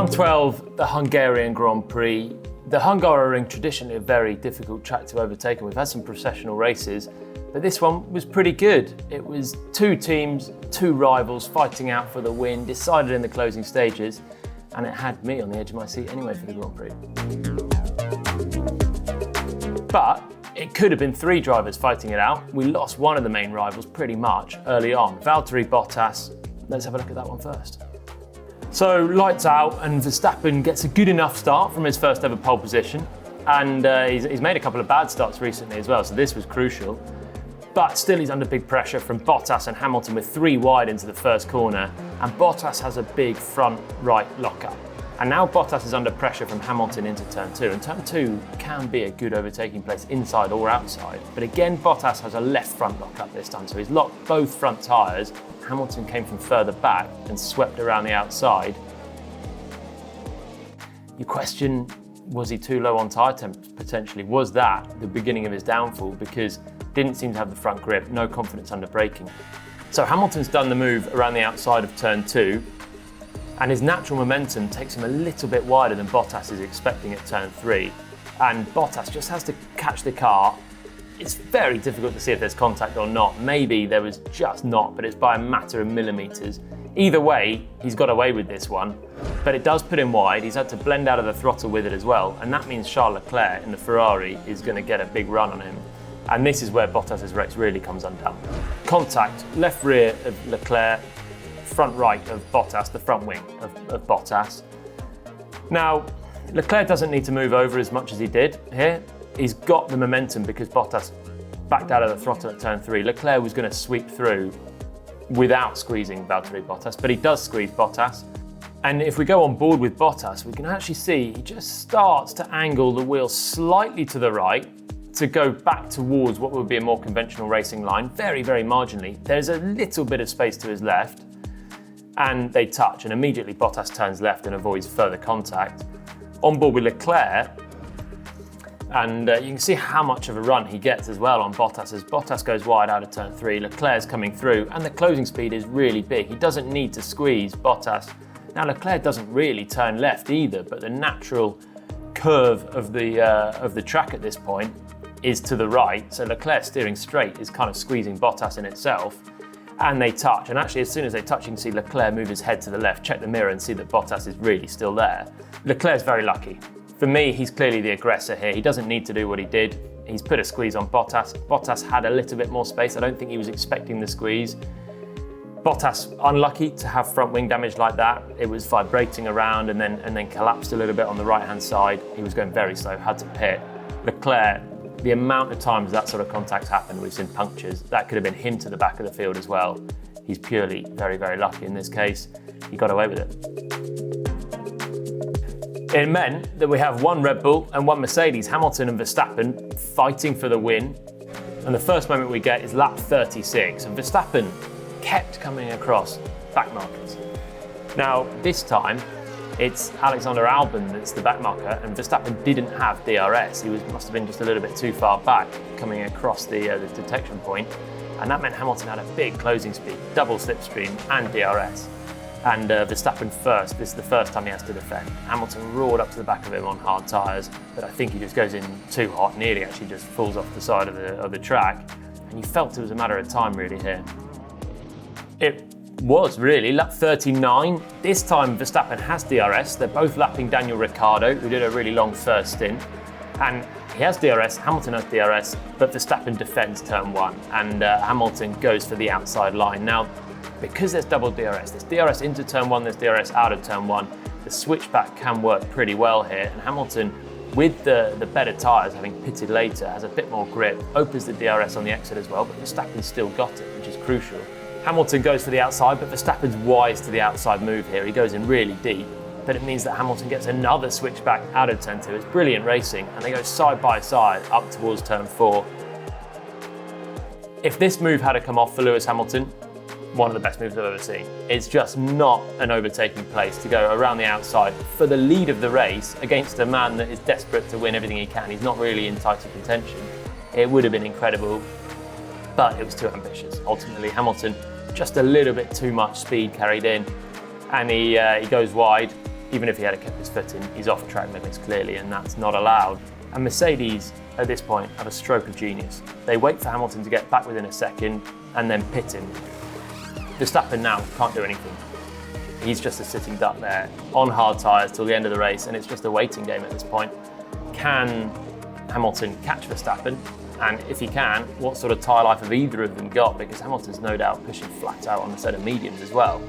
Round 12, the Hungarian Grand Prix. The Hungaroring, traditionally a very difficult track to overtake, and we've had some processional races, but this one was pretty good. It was two teams, two rivals fighting out for the win, decided in the closing stages, and it had me on the edge of my seat anyway for the Grand Prix. But it could have been three drivers fighting it out. We lost one of the main rivals pretty much early on, Valtteri Bottas. Let's have a look at that one first. So lights out, and Verstappen gets a good enough start from his first ever pole position, and he's made a couple of bad starts recently as well, so this was crucial. But still he's under big pressure from Bottas and Hamilton with three wide into the first corner, and Bottas has a big front right lockup. And now Bottas is under pressure from Hamilton into turn two, and turn two can be a good overtaking place inside or outside. But again, Bottas has a left front lockup this time, so he's locked both front tyres. Hamilton came from further back and swept around the outside. You question, was he too low on tyre temps potentially? Was that the beginning of his downfall? Because didn't seem to have the front grip, no confidence under braking. So Hamilton's done the move around the outside of turn two, and his natural momentum takes him a little bit wider than Bottas is expecting at turn three. And Bottas just has to catch the car. It's very difficult to see if there's contact or not. Maybe there was just not, but it's by a matter of millimetres. Either way, he's got away with this one, but it does put him wide. He's had to blend out of the throttle with it as well, and that means Charles Leclerc in the Ferrari is going to get a big run on him. And this is where Bottas' race really comes undone. Contact, left rear of Leclerc, front right of Bottas, the front wing of Bottas. Now, Leclerc doesn't need to move over as much as he did here. He's got the momentum because Bottas backed out of the throttle at turn three. Leclerc was going to sweep through without squeezing Valtteri Bottas, but he does squeeze Bottas. And if we go on board with Bottas, we can actually see he just starts to angle the wheel slightly to the right to go back towards what would be a more conventional racing line, very, very marginally. There's a little bit of space to his left, and they touch, and immediately Bottas turns left and avoids further contact. On board with Leclerc, and you can see how much of a run he gets as well on Bottas. As Bottas goes wide out of turn three, Leclerc's coming through, and the closing speed is really big. He doesn't need to squeeze Bottas. Now Leclerc doesn't really turn left either, but the natural curve of the track at this point is to the right, so Leclerc steering straight is kind of squeezing Bottas in itself, and they touch. And actually, as soon as they touch, you can see Leclerc move his head to the left, check the mirror, and see that Bottas is really still there. Leclerc's very lucky. For me, he's clearly the aggressor here. He doesn't need to do what he did. He's put a squeeze on Bottas. Bottas had a little bit more space. I don't think he was expecting the squeeze. Bottas, unlucky to have front wing damage like that. It was vibrating around and then collapsed a little bit on the right-hand side. He was going very slow, had to pit. Leclerc, the amount of times that sort of contact happened, we've seen punctures. That could have been him to the back of the field as well. He's purely very, very lucky in this case. He got away with it. It meant that we have one Red Bull and one Mercedes, Hamilton and Verstappen, fighting for the win. And the first moment we get is lap 36, and Verstappen kept coming across back markers. Now, this time, it's Alexander Albon that's the back marker, and Verstappen didn't have DRS. He must have been just a little bit too far back coming across the detection point, and that meant Hamilton had a big closing speed, double slipstream and DRS. And Verstappen first, this is the first time he has to defend. Hamilton roared up to the back of him on hard tyres, but I think he just goes in too hot, nearly actually just falls off the side of the track, and you felt it was a matter of time really here. It was really, lap 39. This time Verstappen has DRS. They're both lapping Daniel Ricciardo, who did a really long first stint. And he has DRS, Hamilton has DRS, but Verstappen defends turn one, and Hamilton goes for the outside line. Now, because there's double DRS, there's DRS into turn one, there's DRS out of turn one, the switchback can work pretty well here, and Hamilton, with the better tyres, having pitted later, has a bit more grip, opens the DRS on the exit as well, but Verstappen's still got it, which is crucial. Hamilton goes for the outside, but Verstappen's wise to the outside move here. He goes in really deep, but it means that Hamilton gets another switchback out of turn two. It's brilliant racing, and they go side by side up towards turn four. If this move had to come off for Lewis Hamilton, one of the best moves I've ever seen. It's just not an overtaking place to go around the outside for the lead of the race against a man that is desperate to win everything he can. He's not really in title contention. It would have been incredible, but it was too ambitious. Ultimately, Hamilton, just a little bit too much speed carried in, and he goes wide. even if he had kept his foot in, he's off track limits clearly, and that's not allowed. And Mercedes, at this point, have a stroke of genius. They wait for Hamilton to get back within a second and then pit him. Verstappen now can't do anything. He's just a sitting duck there on hard tyres till the end of the race, and it's just a waiting game at this point. Can Hamilton catch Verstappen? And if he can, what sort of tyre life have either of them got? Because Hamilton's no doubt pushing flat out on a set of mediums as well.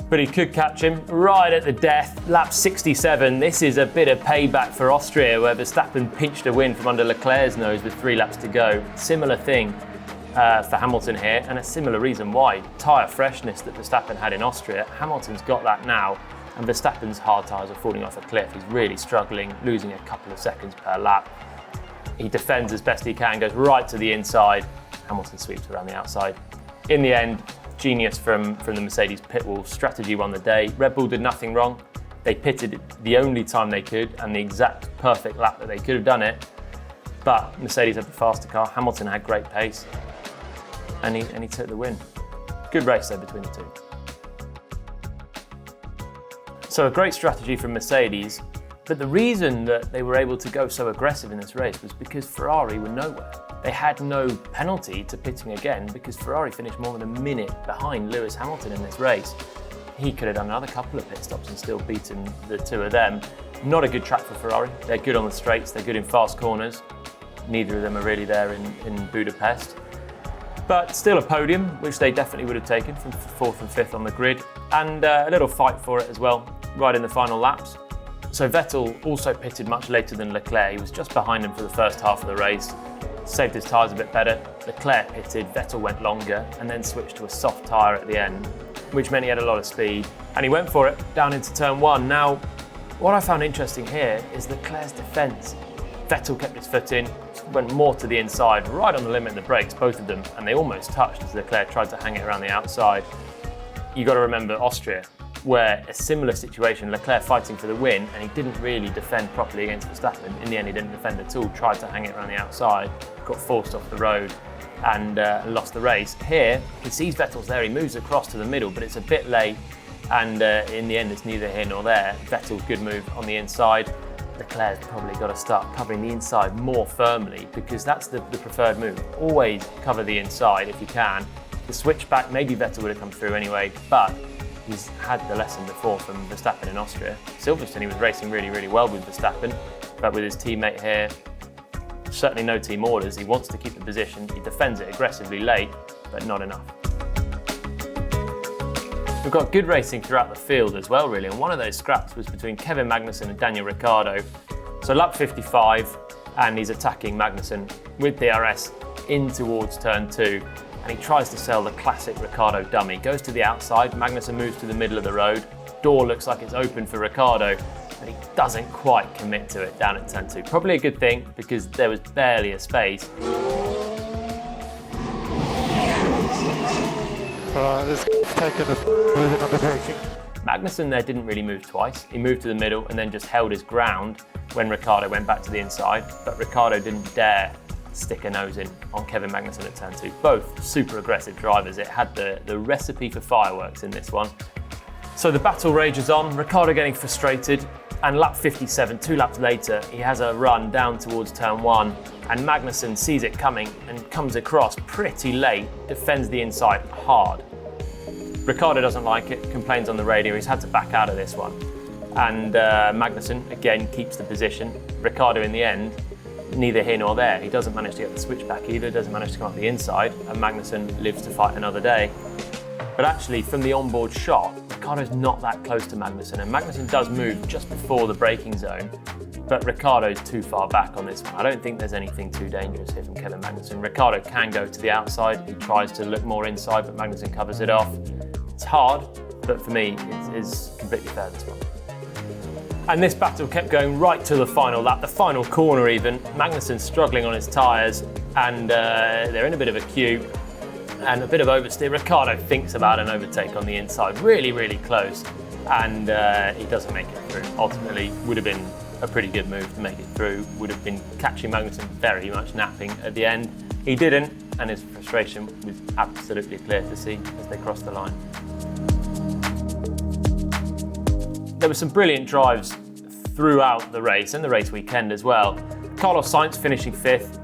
But he could catch him right at the death. Lap 67, this is a bit of payback for Austria, where Verstappen pinched a win from under Leclerc's nose with 3 laps to go. Similar thing for Hamilton here, and a similar reason why. Tyre freshness that Verstappen had in Austria, Hamilton's got that now, and Verstappen's hard tyres are falling off a cliff. He's really struggling, losing a couple of seconds per lap. He defends as best he can, goes right to the inside. Hamilton sweeps around the outside. In the end, genius from the Mercedes pit wall. Strategy won the day. Red Bull did nothing wrong. They pitted the only time they could and the exact perfect lap that they could have done it. But Mercedes had the faster car. Hamilton had great pace, and he took the win. Good race there between the two. So a great strategy from Mercedes. But the reason that they were able to go so aggressive in this race was because Ferrari were nowhere. They had no penalty to pitting again because Ferrari finished more than a minute behind Lewis Hamilton in this race. He could have done another couple of pit stops and still beaten the two of them. Not a good track for Ferrari. They're good on the straights, they're good in fast corners. Neither of them are really there in Budapest. But still a podium, which they definitely would have taken from 4th and 5th on the grid. And a little fight for it as well, right in the final laps. So Vettel also pitted much later than Leclerc. He was just behind him for the first half of the race, saved his tyres a bit better. Leclerc pitted, Vettel went longer, and then switched to a soft tyre at the end, which meant he had a lot of speed. And he went for it down into turn 1. Now, what I found interesting here is Leclerc's defence. Vettel kept his foot in, went more to the inside, right on the limit of the brakes, both of them, and they almost touched as Leclerc tried to hang it around the outside. You got to remember Austria, where a similar situation, Leclerc fighting for the win, and he didn't really defend properly against Verstappen. In the end, he didn't defend at all, tried to hang it around the outside, got forced off the road and lost the race. Here, he sees Vettel's there, he moves across to the middle, but it's a bit late, and in the end, it's neither here nor there. Vettel's good move on the inside. Leclerc's probably got to start covering the inside more firmly because that's the preferred move. Always cover the inside if you can. The switchback, maybe Vettel would have come through anyway, but he's had the lesson before from Verstappen in Austria. Silverstone, he was racing really, really well with Verstappen, but with his teammate here, certainly no team orders. He wants to keep the position. He defends it aggressively late, but not enough. We've got good racing throughout the field as well, really, and one of those scraps was between Kevin Magnussen and Daniel Ricciardo. So lap 55, and he's attacking Magnussen with DRS in towards turn 2. And he tries to sell the classic Ricciardo dummy. Goes to the outside, Magnussen moves to the middle of the road. Door looks like it's open for Ricciardo, but he doesn't quite commit to it down at turn 2. Probably a good thing because there was barely a space. Magnussen there didn't really move twice. He moved to the middle and then just held his ground when Ricciardo went back to the inside, but Ricciardo didn't dare stick a nose in on Kevin Magnussen at turn 2. Both super aggressive drivers. It had the recipe for fireworks in this one. So the battle rages on, Ricciardo getting frustrated, and lap 57, 2 laps later, he has a run down towards turn 1, and Magnussen sees it coming and comes across pretty late, defends the inside hard. Ricciardo doesn't like it, complains on the radio, he's had to back out of this one. And Magnussen, again, keeps the position. Ricciardo, in the end, neither here nor there. He doesn't manage to get the switch back either, doesn't manage to come up the inside, and Magnussen lives to fight another day. But actually, from the onboard shot, Ricciardo's not that close to Magnussen, and Magnussen does move just before the braking zone, but Ricciardo's too far back on this one. I don't think there's anything too dangerous here from Kevin Magnussen. Ricciardo can go to the outside, he tries to look more inside, but Magnussen covers it off. It's hard, but for me, it is completely fair, this one. And this battle kept going right to the final lap, the final corner even. Magnussen struggling on his tyres, and they're in a bit of a queue and a bit of oversteer. Ricciardo thinks about an overtake on the inside, really, really close, and he doesn't make it through. Ultimately, would have been a pretty good move to make it through, would have been catching Magnussen very much napping at the end. He didn't, and his frustration was absolutely clear to see as they crossed the line. there were some brilliant drives throughout the race and the race weekend as well. Carlos Sainz finishing 5th.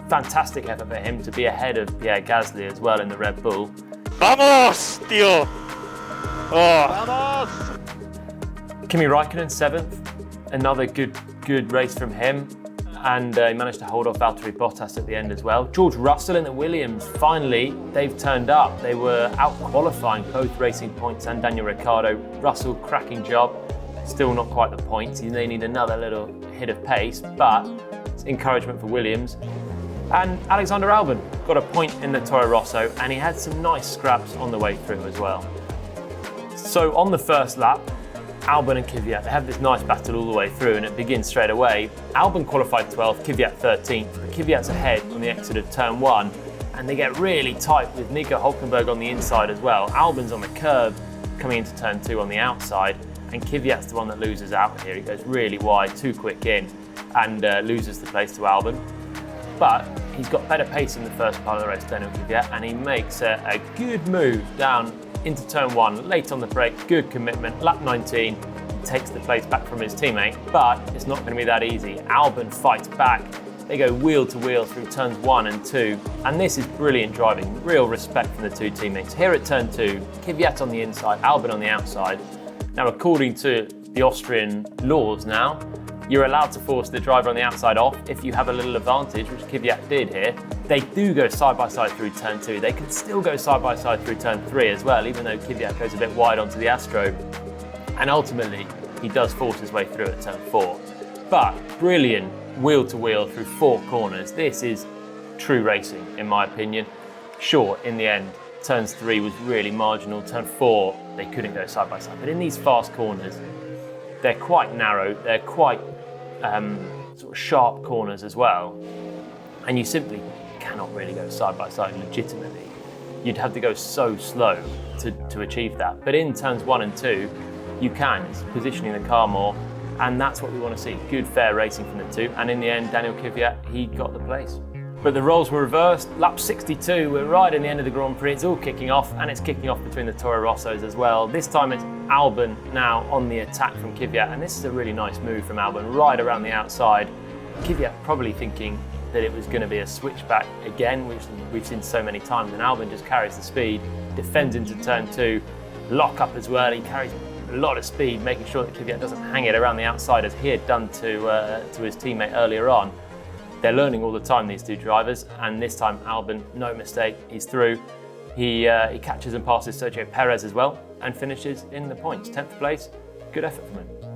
Fantastic effort for him to be ahead of Pierre Gasly as well in the Red Bull. Vamos, tío! Oh. Vamos! Kimi Raikkonen 7th. Another good race from him. And he managed to hold off Valtteri Bottas at the end as well. George Russell in the Williams, finally, they've turned up. They were out-qualifying both Racing Points and Daniel Ricciardo. Russell, cracking job. Still not quite the points. They need another little hit of pace, but it's encouragement for Williams. And Alexander Albon got a point in the Toro Rosso, and he had some nice scraps on the way through as well. So on the first lap, Albon and Kvyat, they have this nice battle all the way through, and it begins straight away. Albon qualified 12th, Kvyat 13th, but Kvyat's ahead on the exit of turn 1, and they get really tight with Nico Hülkenberg on the inside as well. Albon's on the curb coming into turn 2 on the outside, and Kvyat's the one that loses out here. He goes really wide, too quick in, and loses the place to Albon. But he's got better pace in the first part of the race, Daniel Kvyat, and he makes a good move down into turn 1, late on the brake, good commitment, lap 19, takes the place back from his teammate, but it's not going to be that easy. Albon fights back. They go wheel to wheel through turns 1 and 2, and this is brilliant driving, real respect from the two teammates. Here at turn 2, Kvyat on the inside, Albon on the outside. Now, according to the Austrian laws now, you're allowed to force the driver on the outside off if you have a little advantage, which Kvyat did here. They do go side by side through turn 2. They could still go side by side through turn 3 as well, even though Kvyat goes a bit wide onto the Astro. And ultimately, he does force his way through at turn 4. But brilliant wheel to wheel through 4 corners. This is true racing, in my opinion. Sure, in the end, turns 3 was really marginal. Turn 4, they couldn't go side by side. But in these fast corners, they're quite narrow. They're quite sort of sharp corners as well, and you simply cannot really go side by side legitimately. You'd have to go so slow to achieve that. But in turns 1 and 2, you can. It's positioning the car more, and that's what we want to see. Good, fair racing from the two. And in the end, Daniel Kvyat, he got the place. But the roles were reversed. Lap 62, we're right in the end of the Grand Prix. It's all kicking off, and it's kicking off between the Toro Rossos as well. This time it's Albon now on the attack from Kvyat, and this is a really nice move from Albon, right around the outside. Kvyat probably thinking that it was going to be a switchback again, which we've seen so many times, and Albon just carries the speed, defends into turn 2, lock up as well. He carries a lot of speed, making sure that Kvyat doesn't hang it around the outside as he had done to his teammate earlier on. They're learning all the time, these two drivers, and this time Albon, no mistake, he's through. He catches and passes Sergio Perez as well and finishes in the points. 10th place, good effort from him.